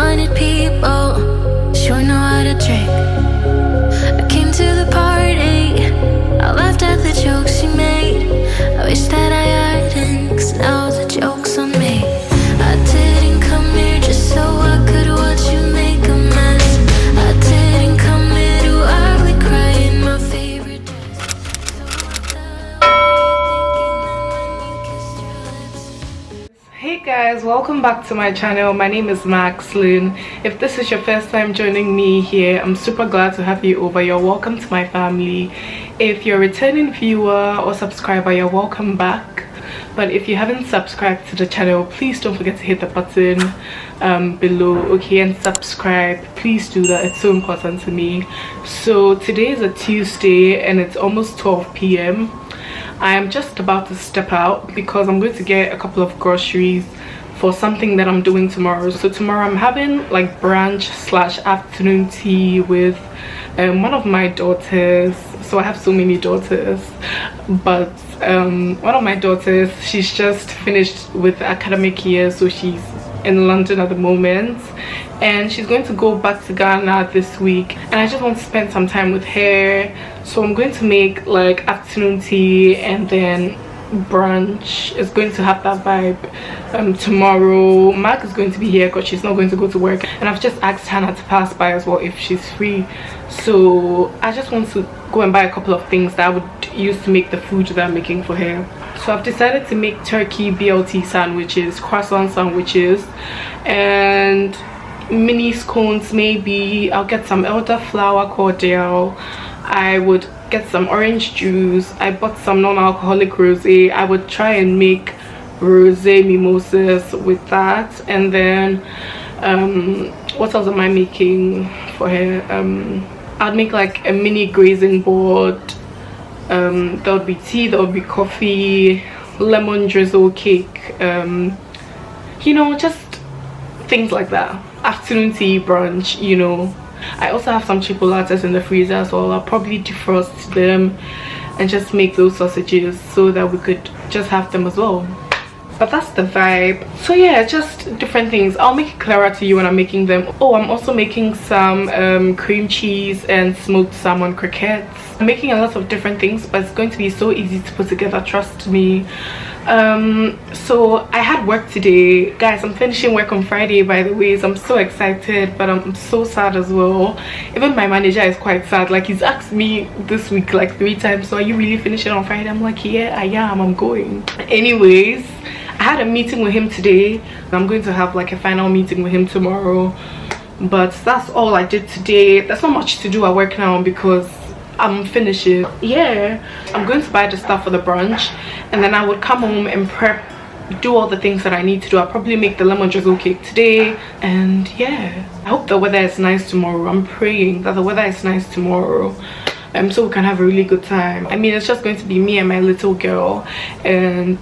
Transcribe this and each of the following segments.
wanted people, sure know how to trick. I came to the party, I laughed at the jokes she made. I wish that I hadn't, 'cause now the joke's on me. I didn't come here just so I could watch you make a mess. I didn't come here to ugly cry in my favorite dress. Hey guys, welcome back to my channel. My name is Maxyyy. If this is your first time joining me here, I'm super glad to have you over. You're welcome to my family. If you're a returning viewer or subscriber, you're welcome back. But if you haven't subscribed to the channel, please don't forget to hit the button below, okay, and subscribe. Please do that, it's so important to me. So today is a Tuesday and it's almost 12 p.m. I am just about to step out because I'm going to get a couple of groceries for something that I'm doing tomorrow. So tomorrow I'm having like brunch / afternoon tea with one of my daughters. So I have so many daughters, but one of my daughters, she's just finished with the academic year, so she's in London at the moment and she's going to go back to Ghana this week, and I just want to spend some time with her. So I'm going to make like afternoon tea and then brunch. It's going to have that vibe. Tomorrow Mark is going to be here because she's not going to go to work, and I've just asked Hannah to pass by as well if she's free. So I just want to go and buy a couple of things that I would use to make the food that I'm making for her. So I've decided to make turkey BLT sandwiches, croissant sandwiches, and mini scones. Maybe I'll get some elderflower cordial. I would get some orange juice. I bought some non-alcoholic rosé. I would try and make rosé mimosas with that. And then what else am I making for her? I'd make like a mini grazing board. There would be tea, there would be coffee, lemon drizzle cake, you know, just things like that. Afternoon tea, brunch, you know. I also have some chipolatas in the freezer as well. I'll probably defrost them and just make those sausages so that we could just have them as well. But that's the vibe. So yeah, just different things. I'll make it clearer to you when I'm making them. Oh, I'm also making some cream cheese and smoked salmon croquettes. I'm making a lot of different things, but it's going to be so easy to put together, trust me. So I had work today, guys. I'm finishing work on Friday, by the way, so I'm so excited, but I'm so sad as well. Even my manager is quite sad. Like, he's asked me this week like 3 times, so are you really finishing on Friday? I'm like, yeah, I am, I'm going. Anyways, I had a meeting with him today. I'm going to have like a final meeting with him tomorrow, but that's all I did today. There's not much to do at work now because I'm finishing. Yeah, I'm going to buy the stuff for the brunch, and then I would come home and prep, do all the things that I need to do. I'll probably make the lemon drizzle cake today, and yeah, I hope the weather is nice tomorrow. I'm praying that the weather is nice tomorrow, so we can have a really good time. I mean, it's just going to be me and my little girl and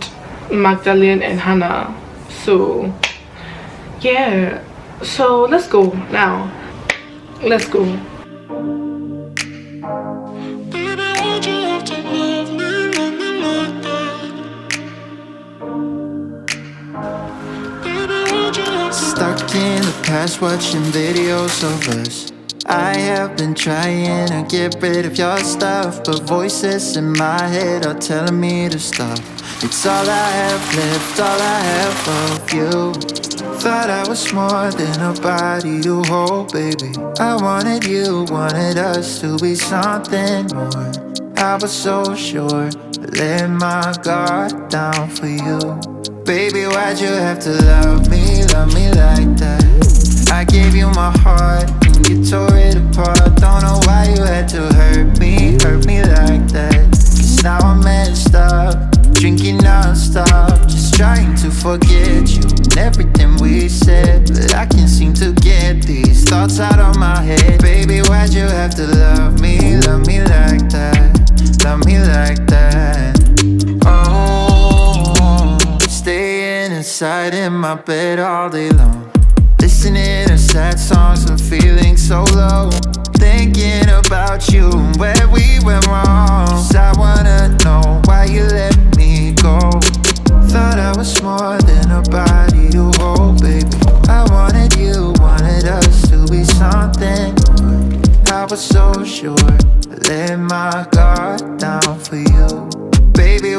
Magdalene and Hannah. So yeah, so let's go now. Let's go. Stuck in the past watching videos of us. I have been trying to get rid of your stuff, but voices in my head are telling me to stop. It's all I have left, all I have of you. Thought I was more than a body to hold, baby. I wanted you, wanted us to be something more. I was so sure, I let my guard down for you. Baby, why'd you have to love me like that? I gave you my heart and you tore it apart. Don't know why you had to hurt me like that. 'Cause now I'm messed up, drinking non-stop, just trying to forget you and everything we said. But I can't seem to get these thoughts out of my head. Baby, why'd you have to love me like that? Love me like that. Oh, staying inside in my bed all day long, listening to sad songs and feeling so low, thinking about you and where we went wrong. 'Cause I wanna know why you let me go. Thought I was more than a body to hold, baby. I wanted you, wanted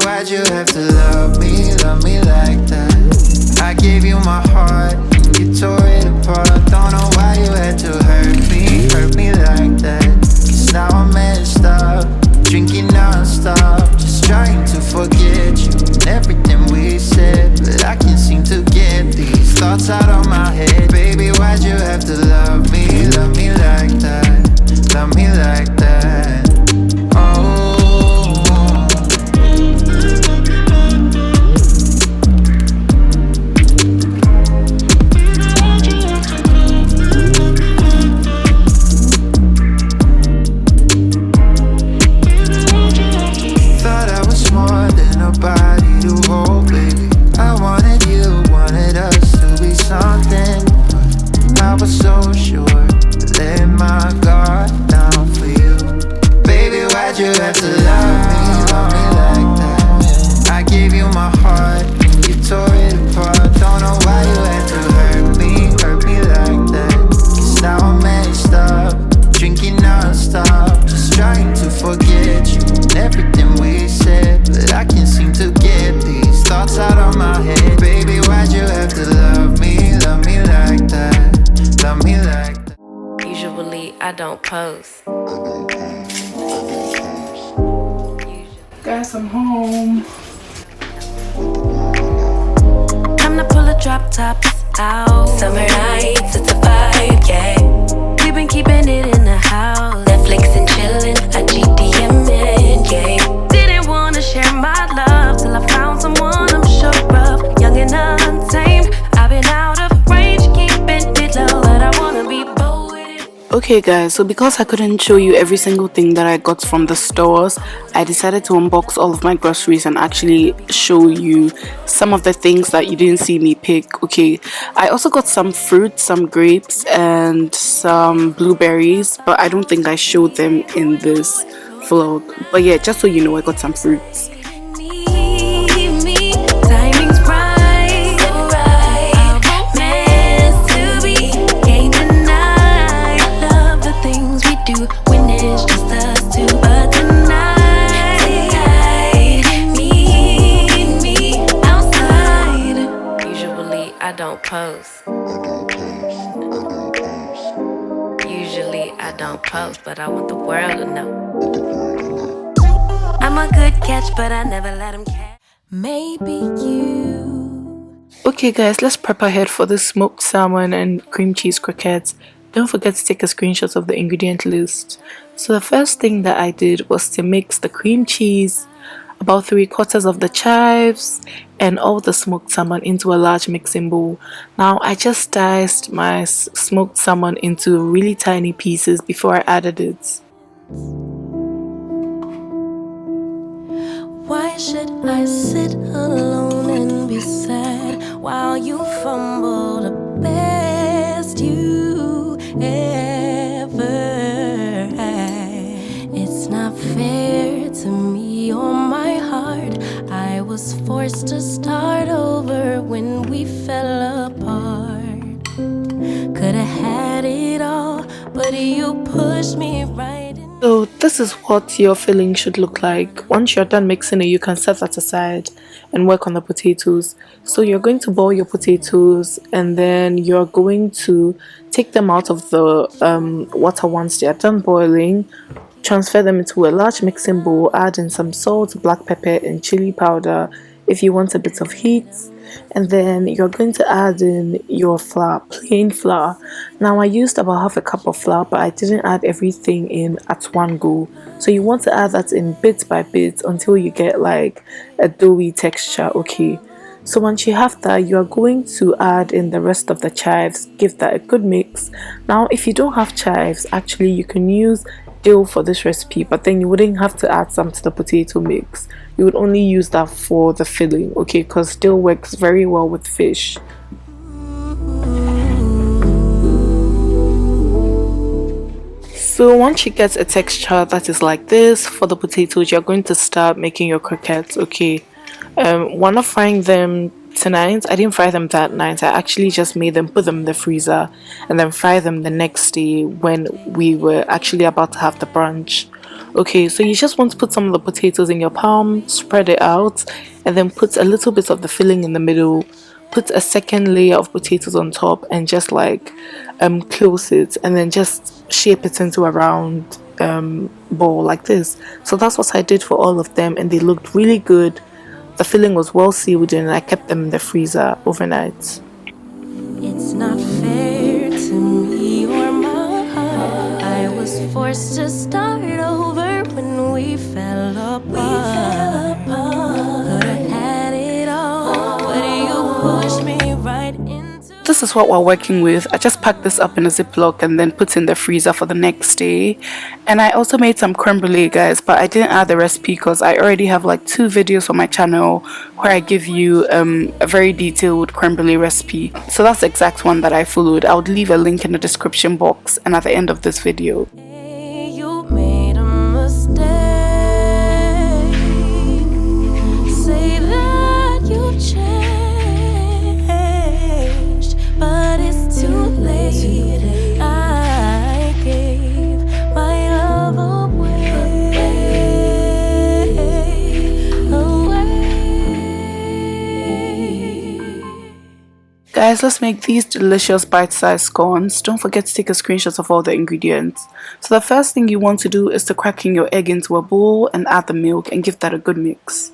why'd you have to love me like that? I gave you my heart and you tore it apart. Don't know why you had to hurt me like that. Cause now I'm messed up, drinking non-stop, just trying to forget you and everything we said. But I can't seem to get these thoughts out of my head. Baby, why'd you have to love me like that? Love me like that. Oh. Thought I was more than a body to hold, baby. I wanted you, wanted us to be something. I was so sure, let my guard down for you. Baby, why'd you have to love me like that? I gave you my heart and you tore it apart. Don't know why you had to hurt me like that. Cause now I'm messed up, drinking non-stop, just trying to forget you and everything we said. But I can't seem to get these thoughts out of my head. Baby, why'd you have to love me like that? Love me like that. Usually I don't post. Guys, I'm home. Time to pull a drop top out. Summer nights, it's a vibe, yeah. We've been keeping it in the house. Netflix and chillin', I GDMing, yeah. Didn't wanna share my love till I found someone I'm sure of. Young and untamed, I've been out of range, keeping it low, but I wanna be bold with it. Okay guys, so because I couldn't show you every single thing that I got from the stores, I decided to unbox all of my groceries and actually show you some of the things that you didn't see me pick. Okay, I also got some fruit, some grapes and some blueberries, but I don't think I showed them in this vlog. But yeah, just so you know, I got some fruits. Timing's right, so right. Meant to be, can't deny. Love the things we do when it's just us two. But tonight, meet me outside. Usually I don't post. Usually I don't post, but I want the world to know. I'm a good catch, but I never let him catch. Maybe you. Okay guys, let's prep ahead for the smoked salmon and cream cheese croquettes. Don't forget to take a screenshot of the ingredient list. So the first thing that I did was to mix the cream cheese, about 3/4 of the chives, and all the smoked salmon into a large mixing bowl. Now I just diced my smoked salmon into really tiny pieces before I added it. Why should I sit alone and be sad while you fumble the best you ever had? It's not fair to me or my heart. I was forced to start over when we fell apart. Could've had it all, but you pushed me right in. So this is what your filling should look like. Once you're done mixing it, you can set that aside and work on the potatoes. So you're going to boil your potatoes and then you're going to take them out of the water once they are done boiling. Transfer them into a large mixing bowl, add in some salt, black pepper and chili powder if you want a bit of heat. And then you're going to add in your flour, plain flour. Now I used about half a cup of flour, but I didn't add everything in at one go. So you want to add that in bit by bit until you get like a doughy texture. Okay, so once you have that, you are going to add in the rest of the chives, give that a good mix. Now if you don't have chives, actually you can use dill for this recipe, but then you wouldn't have to add some to the potato mix. You would only use that for the filling, okay, because dill works very well with fish. So once you get a texture that is like this for the potatoes, you're going to start making your croquettes. Okay, one of frying them tonight. I didn't fry them that night. I actually just made them, put them in the freezer, and then fry them the next day when we were actually about to have the brunch. Okay, so you just want to put some of the potatoes in your palm, spread it out, and then put a little bit of the filling in the middle, put a second layer of potatoes on top, and just like close it, and then just shape it into a round ball like this. So that's what I did for all of them, and they looked really good. The filling was well sealed, and I kept them in the freezer overnight. It's not fair to me or my heart. I was forced to start over when we fell apart. Could have had it all, but you pushed me right into. This is what we're working with. I just packed this up in a Ziploc and then put in the freezer for the next day. And I also made some creme brulee, guys, but I didn't add the recipe because I already have like 2 videos on my channel where I give you a very detailed creme brulee recipe. So that's the exact one that I followed. I would leave a link in the description box and at the end of this video. You made a mistake. Say that you've changed. But it's too late. I gave my love away. Guys, let's make these delicious bite-sized scones. Don't forget to take a screenshot of all the ingredients. So the first thing you want to do is to crack in your egg into a bowl and add the milk and give that a good mix.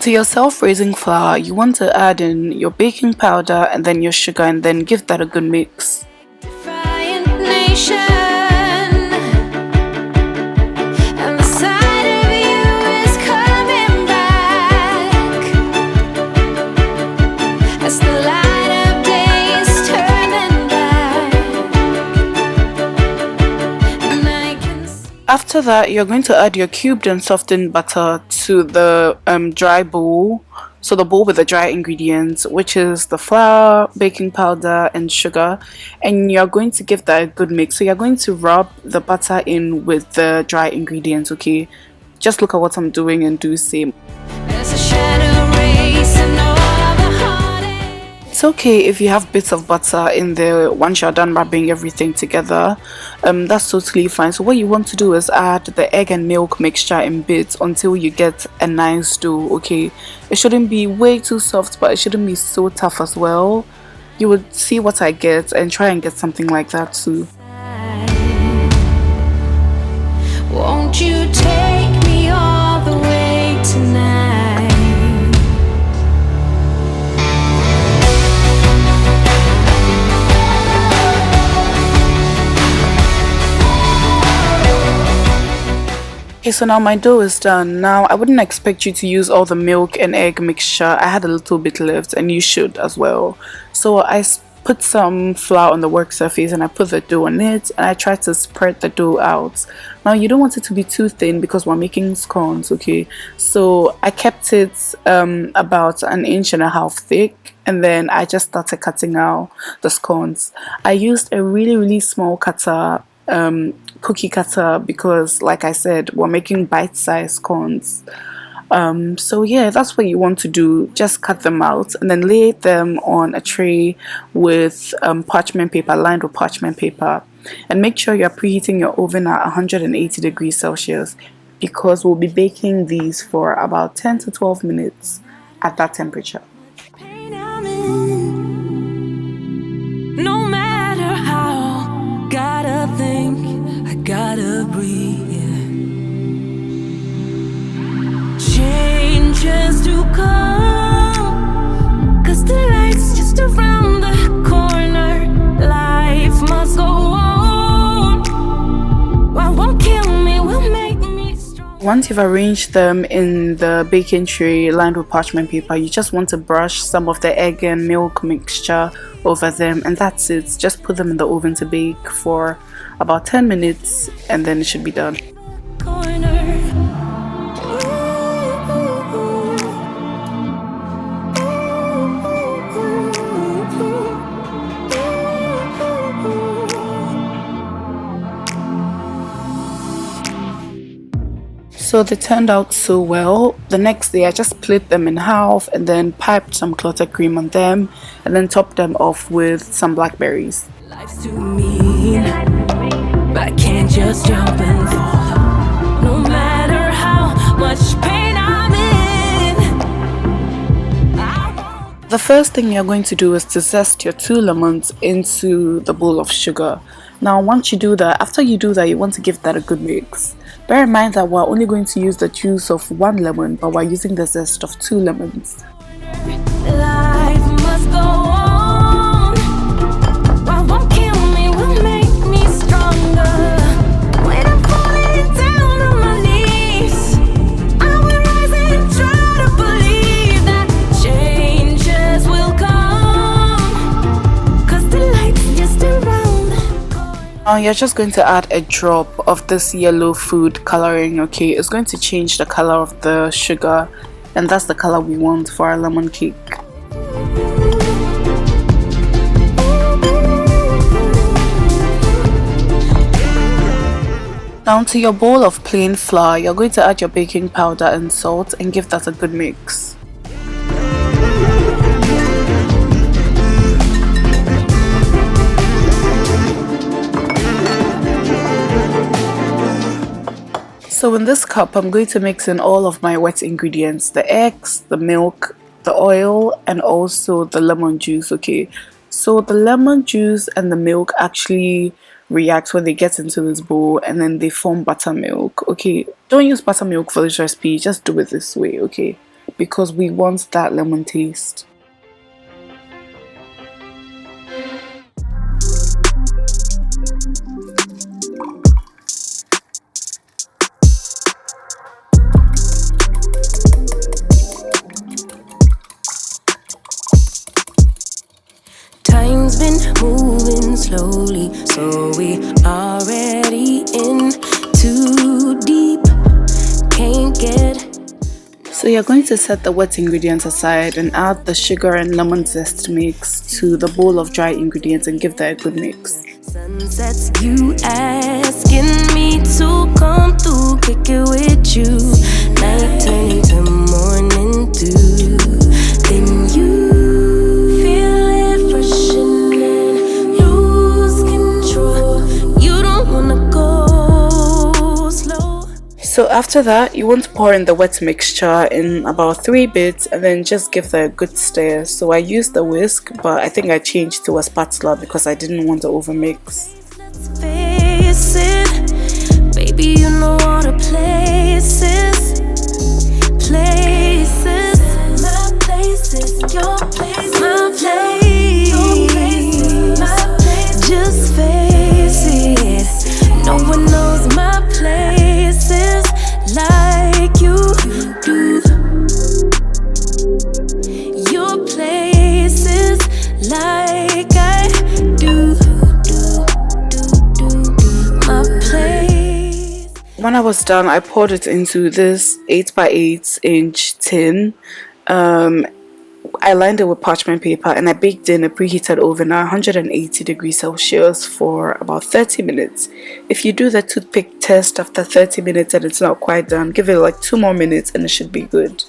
To your self-raising flour, you want to add in your baking powder and then your sugar and then give that a good mix. Defiant nation, and the side of you is coming back as the light of day is turning back, and I can see. After that, you're going to add your cubed and softened butter to the dry bowl. So the bowl with the dry ingredients, which is the flour, baking powder and sugar, and you're going to give that a good mix. So you're going to rub the butter in with the dry ingredients. Okay, just look at what I'm doing and do the same. There's a shadow race and all the heartache. It's okay if you have bits of butter in there once you're done rubbing everything together. That's totally fine. So what you want to do is add the egg and milk mixture in bits until you get a nice dough. Okay, it shouldn't be way too soft, but it shouldn't be so tough as well. You would see what I get and try and get something like that too. Won't you take me all the way tonight? Okay, so now my dough is done. Now I wouldn't expect you to use all the milk and egg mixture. I had a little bit left and you should as well. So I put some flour on the work surface and I put the dough on it and I tried to spread the dough out. Now you don't want it to be too thin because we're making scones, okay? So I kept it about 1.5 inches thick and then I just started cutting out the scones. I used a really small cutter, cookie cutter, because like I said, we're making bite-sized scones. So yeah, that's what you want to do. Just cut them out and then lay them on a tray with parchment paper, lined with parchment paper, and make sure you're preheating your oven at 180 degrees Celsius because we'll be baking these for about 10 to 12 minutes at that temperature. Pain I'm in. No matter how, gotta think, I gotta breathe. Changes to come, 'cause the light's just around the corner. Life must go on. What won't kill me will make me strong. Once you've arranged them in the baking tray lined with parchment paper, you just want to brush some of the egg and milk mixture over them, and that's it. Just put them in the oven to bake for about 10 minutes and then it should be done. So they turned out so well. The next day I just split them in half and then piped some clotted cream on them and then topped them off with some blackberries. Life's too mean, but I can't just jump and fall. No matter how much pain I'm in. The first thing you're going to do is to zest your 2 lemons into the bowl of sugar. Now once you do that, after you do that, you want to give that a good mix. Bear in mind that we're only going to use the juice of 1 lemon, but we're using the zest of 2 lemons. Life must go on. What won't kill me will make me stronger. When I'm falling down on my knees, I will rise and try to believe that changes will come. 'Cause the light's just around the corner. Now you're just going to add a drop of this yellow food coloring, okay? It's going to change the color of the sugar, and that's the color we want for our lemon cake. Now to your bowl of plain flour, you're going to add your baking powder and salt and give that a good mix. So in this cup, I'm going to mix in all of my wet ingredients, the eggs, the milk, the oil, and also the lemon juice, okay? So the lemon juice and the milk actually react when they get into this bowl and then they form buttermilk, okay? Don't use buttermilk for this recipe, just do it this way, okay? Because we want that lemon taste. Time's been moving slowly, so we already in too deep. Can't get. So you're going to set the wet ingredients aside and add the sugar and lemon zest mix to the bowl of dry ingredients and give that a good mix. Sunsets, you asking me to come through, kick it with you. Night turning to morning dew. Then you feel it rushing in, lose control. You don't wanna go slow. So after that, you want to pour in the wet mixture in about 3 bits and then just give that a good stir. So I used the whisk, but I think I changed to a spatula because I didn't want to overmix. Let's face it, baby, you know all the places. Places, my places, your place, my place, your place, my place. Just face it, no one knows my places like you do. Your places like I do. My place. When I was done, I poured it into this 8x8 inch tin. I lined it with parchment paper and I baked in a preheated oven at 180 degrees Celsius for about 30 minutes. If you do the toothpick test after 30 minutes and it's not quite done, give it like 2 more minutes and it should be good.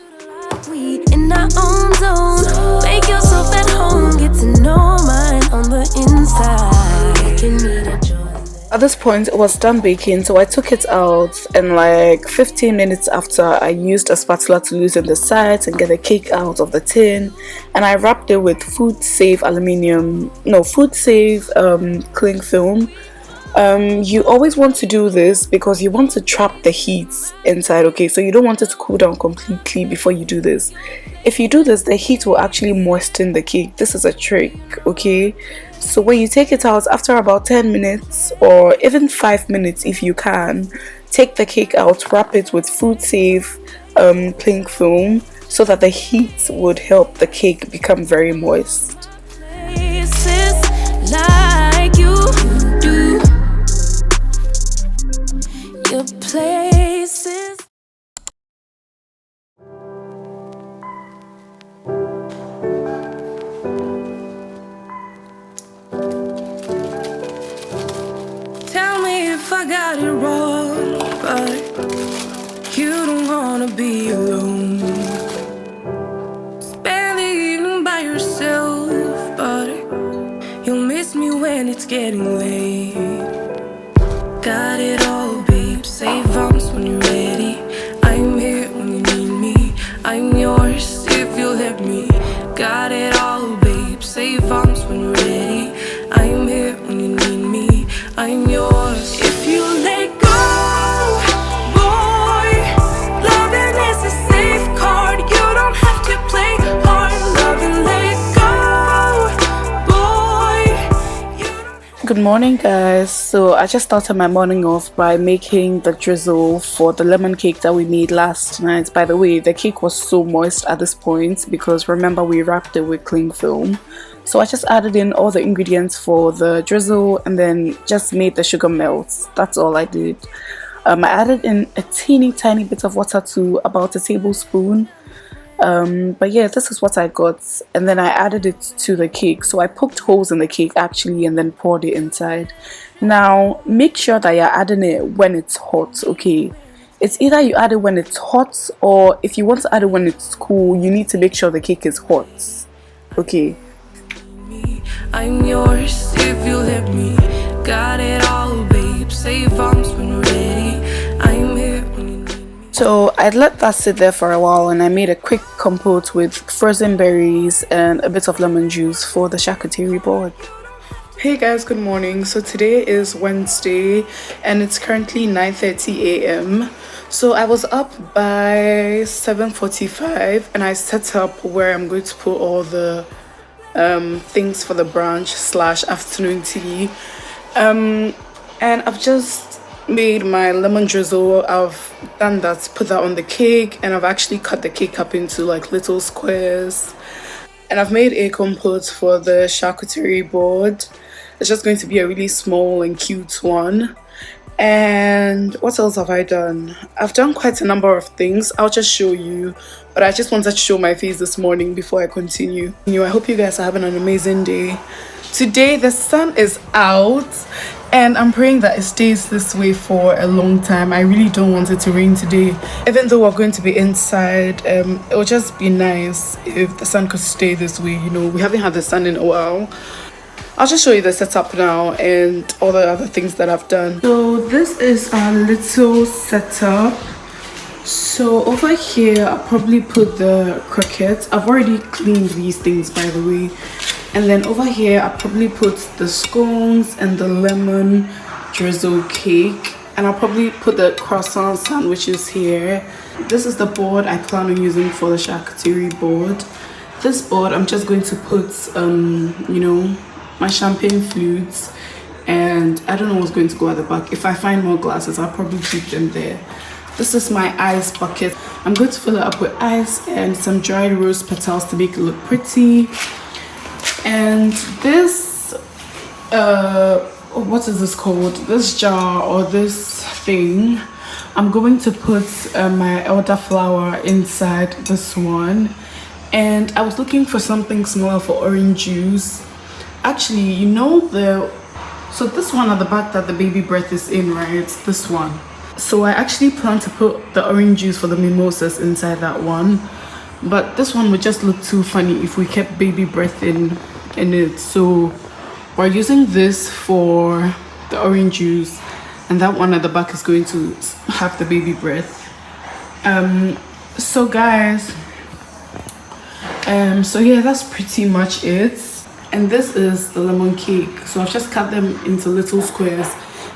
We in our own zone. Make yourself at home. Get to know mine on the inside. Making me the joy. At this point, it was done baking, so I took it out, and like 15 minutes after, I used a spatula to loosen the sides and get the cake out of the tin, and I wrapped it with food safe cling film. You always want to do this because you want to trap the heat inside, okay? So you don't want it to cool down completely before you do this. If you do this, the heat will actually moisten the cake. This is a trick, okay? So when you take it out after about 10 minutes or even 5 minutes if you can, take the cake out, wrap it with food safe cling film so that the heat would help the cake become very moist. Places like you do. Your place. when it's getting late. Got it all, babe. Save arms when you're ready. I'm here when you need me. I'm yours if you let me. Got it all, babe. Save arms when you're ready. I'm here when you need me. I'm yours if you let go, boy. Loving is a safe card. You don't have to play hard. Love and let go, boy. Good morning, guys. So I just started my morning off by making the drizzle for the lemon cake that we made last night. By the way, the cake was so moist at this point because remember we wrapped it with cling film. So I just added in all the ingredients for the drizzle and then just made the sugar melt. That's all I did. I added in a teeny tiny bit of water to about a tablespoon. But yeah, this is what I got, and then I added it to the cake. So I poked holes in the cake actually and then poured it inside. Now make sure that you're adding it when it's hot, okay? It's either you add it when it's hot, or if you want to add it when it's cool, you need to make sure the cake is hot, okay? I'm yours if you let me. Got it all, babe. Save arms when you're ready. I'm here when you need me. So I let that sit there for a while and I made a quick compote with frozen berries and a bit of lemon juice for the charcuterie board. Hey guys, good morning. So today is Wednesday and it's currently 9:30 a.m. So I was up by 7:45 and I set up where I'm going to put all the things for the brunch / afternoon tea. And I've just made my lemon drizzle. I've done that, put that on the cake, and I've actually cut the cake up into like little squares. And I've made a compote for the charcuterie board. It's just going to be a really small and cute one. And what else have I done? I've done quite a number of things. I'll just show you, but I just wanted to show my face this morning before I continue. I hope you guys are having an amazing day. Today the sun is out and I'm praying that it stays this way for a long time. I really don't want it to rain today. Even though we're going to be inside, it would just be nice if the sun could stay this way. We haven't had the sun in a while. I'll just show you the setup now and all the other things that I've done. So this is our little setup. So over here I'll probably put the croquettes. I've already cleaned these things, by the way. And then over here I'll probably put the scones and the lemon drizzle cake. And I'll probably put the croissant sandwiches here. This is the board I plan on using for the charcuterie board. This board I'm just going to put my champagne flutes, and I don't know what's going to go at the back. If I find more glasses, I'll probably keep them there. This is my ice bucket. I'm going to fill it up with ice and some dried rose petals to make it look pretty. And this what is this called? This jar or this thing, I'm going to put my elderflower inside this one. And I was looking for something smaller for orange juice. Actually, so this one at the back that the baby breath is in, right? This one. So I actually plan to put the orange juice for the mimosas inside that one. But this one would just look too funny if we kept baby breath in it. So we're using this for the orange juice, and that one at the back is going to have the baby breath. So guys, so yeah, that's pretty much it. And this is the lemon cake. So I've just cut them into little squares.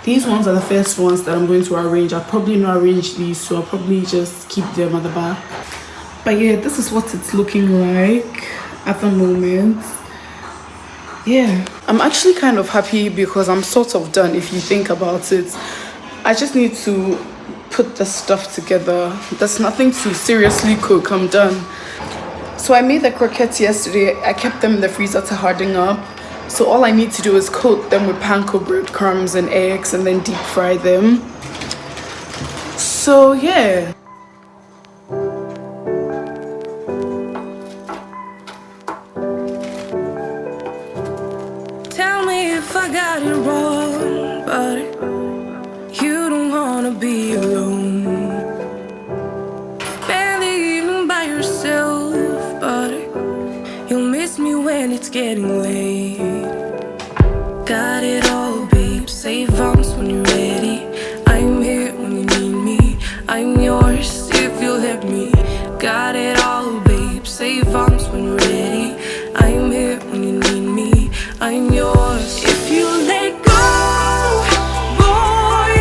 These ones are the first ones that I'm going to arrange. I'll probably not arrange these, so I'll probably just keep them at the back. But yeah, this is what it's looking like at the moment. Yeah, I'm actually kind of happy because I'm sort of done if you think about it. I just need to put the stuff together. There's nothing to seriously cook. I'm done. So I made the croquettes yesterday. I kept them in the freezer to harden up. So all I need to do is coat them with panko breadcrumbs and eggs and then deep fry them. So yeah. Tell me if I got it wrong, but you don't wanna be alone. Barely even by yourself, but you'll miss me when it's getting late. Got it all, babe. Save arms when you're ready. I'm here when you need me. I'm yours if you'll let me. Got it all, babe. Save arms when you're ready. I'm here when you need me. I'm yours if you let go, boy.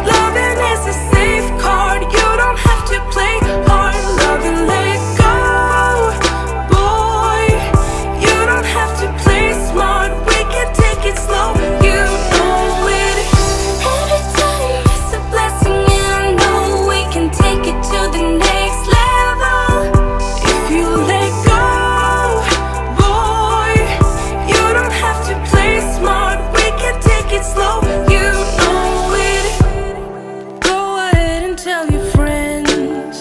Loving is a safe card. You don't have to play hard. Love and let go, boy. You don't have to play smart. We can take it slow. You know it. Every time it's a blessing, and I know we can take it to the next level. If you let go, boy, you don't have to play smart. We can take it slow. You know it. Go ahead and tell your friends.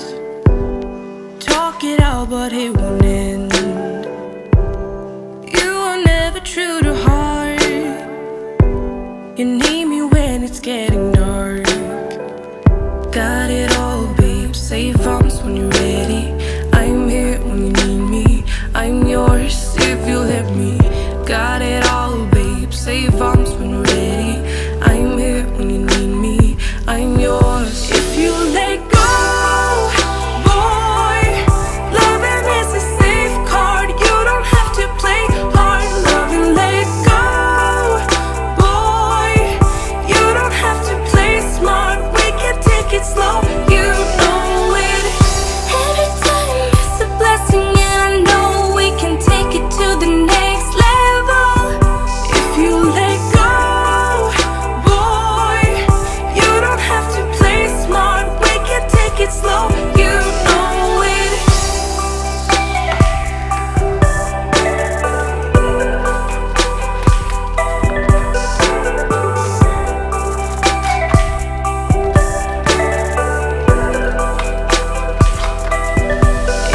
Talk it out, but it won't end. You are never true to heart. You need me when it's getting dark. Got it all, babe. Save arms when you're ready. I'm here when you need me. I'm yours if you let me. Got it all, babe. Save arms when you're ready. I'm here when you need me. I'm yours if you let go, boy. Loving is a safe card. You don't have to play hard. Love and let go, boy. You don't have to play smart. We can take it slow. You know it. Every time it's a blessing, and I know we can take it to the next level. If you let go, boy, you don't have to play smart. We can take it slow. You know it.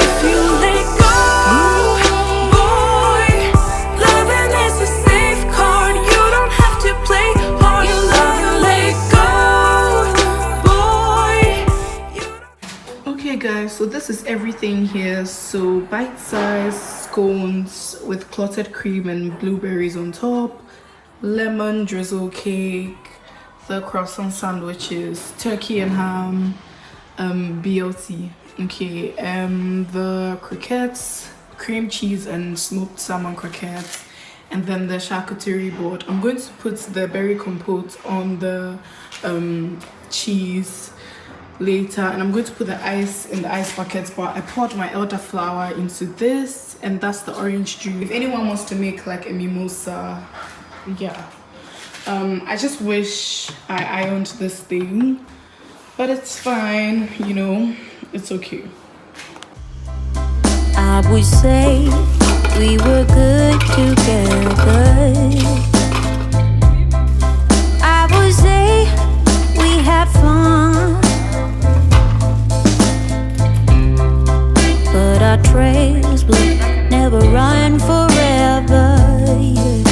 If you let go, boy, loving is a safe card. You don't have to play hard. You love and let go, boy. Okay guys, so this is everything here. So bite-sized scones with clotted cream and blueberries on top, lemon drizzle cake, the croissant sandwiches, turkey and ham, BLT. Okay, the croquettes, cream cheese and smoked salmon croquettes, and then the charcuterie board. I'm going to put the berry compote on the cheese later, and I'm going to put the ice in the ice buckets, but I poured my elderflower into this, and that's the orange juice. If anyone wants to make like a mimosa, yeah. I just wish I ironed this thing, but it's fine, you know, it's okay. I would say we were good together. I would say we had fun, but our trails will never run forever. Yeah.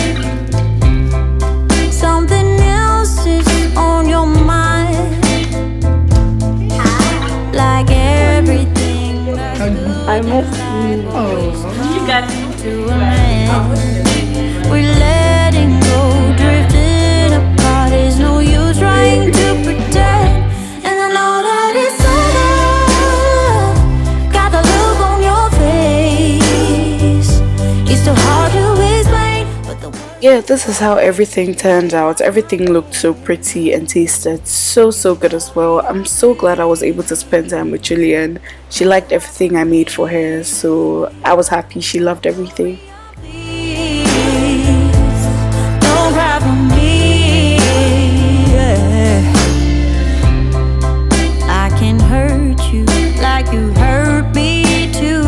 Something else is on your mind, like everything that's good I missed you. Oh. to a man. We're letting go, drifting apart. There's no use trying to pretend, and I know that it's over. Got the look on your face. It's so hard to explain, but the Yeah, this is how everything turned out. Everything looked so pretty and tasted so good as well. I'm so glad I was able to spend time with Julian. She liked everything I made for her, so I was happy she loved everything. don't cry for me. Yeah. I can hurt you like you hurt me too.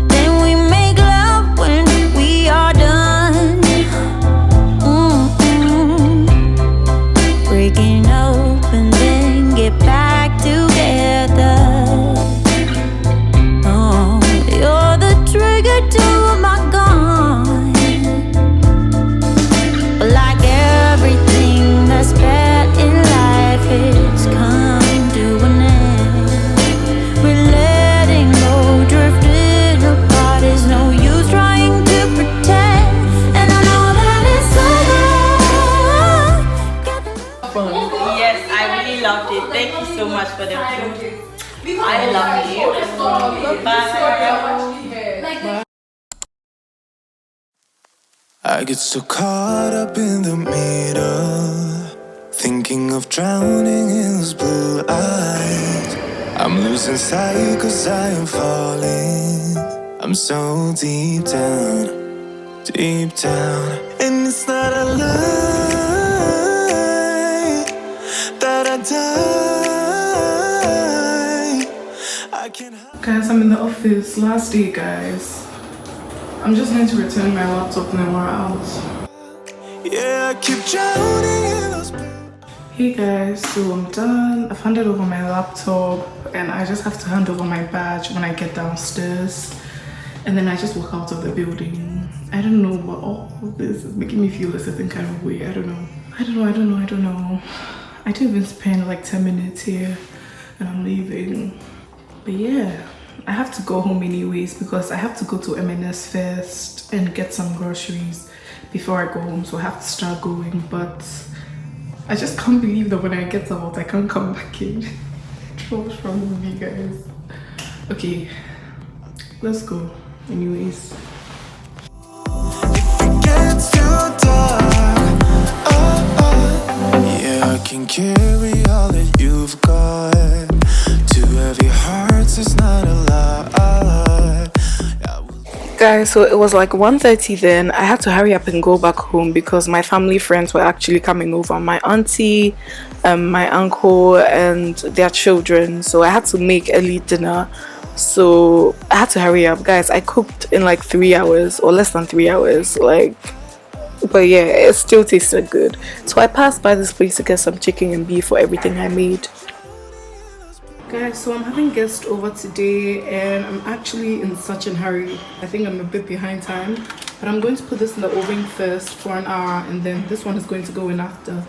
Then we make love when we are done. Breaking up and then get back together. Oh, you're I get so caught up in the middle, thinking of drowning in those blue eyes. I'm losing sight cause I am falling. I'm so deep down, and it's not a lie that I die. I can't. Guys, I'm in the office. Last day, guys. I'm just going to return my laptop now we're out. Yeah, I keep drowning in those. Hey guys, so I'm done. I've handed over my laptop and I just have to hand over my badge when I get downstairs. And then I just walk out of the building. I don't know, but all of this is making me feel a certain kind of way. I don't know. I didn't even spend like 10 minutes here and I'm leaving. But yeah, I have to go home anyways because I have to go to M&S first and get some groceries before I go home. So I have to start going, but I just can't believe that when I get out, I can't come back in. What's wrong with me, guys? Okay, let's go. Anyways. Yeah, I can carry all that you've got. 2 heavy hearts is not a lie. Guys, so it was like 1:30 then. I had to hurry up and go back home because my family friends were actually coming over. My auntie, my uncle and their children. So I had to make early dinner. So I had to hurry up. Guys, I cooked in like 3 hours or less than 3 hours. But yeah, it still tasted good. So I passed by this place to get some chicken and beef for everything I made. Guys, so I'm having guests over today and I'm actually in such a hurry. I think I'm a bit behind time, but I'm going to put this in the oven first for an hour and then this one is going to go in after.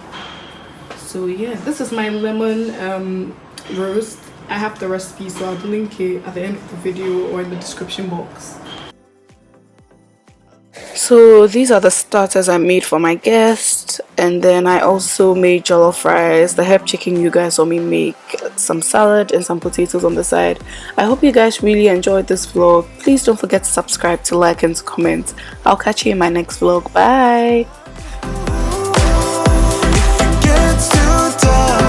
So yeah, this is my lemon roast. I have the recipe, so I'll link it at the end of the video or in the description box. So these are the starters I made for my guests, and then I also made jollof rice, the herb chicken you guys saw me make, some salad and some potatoes on the side. I hope you guys really enjoyed this vlog. Please don't forget to subscribe, to like and to comment. I'll catch you in my next vlog. Bye. It gets too dark.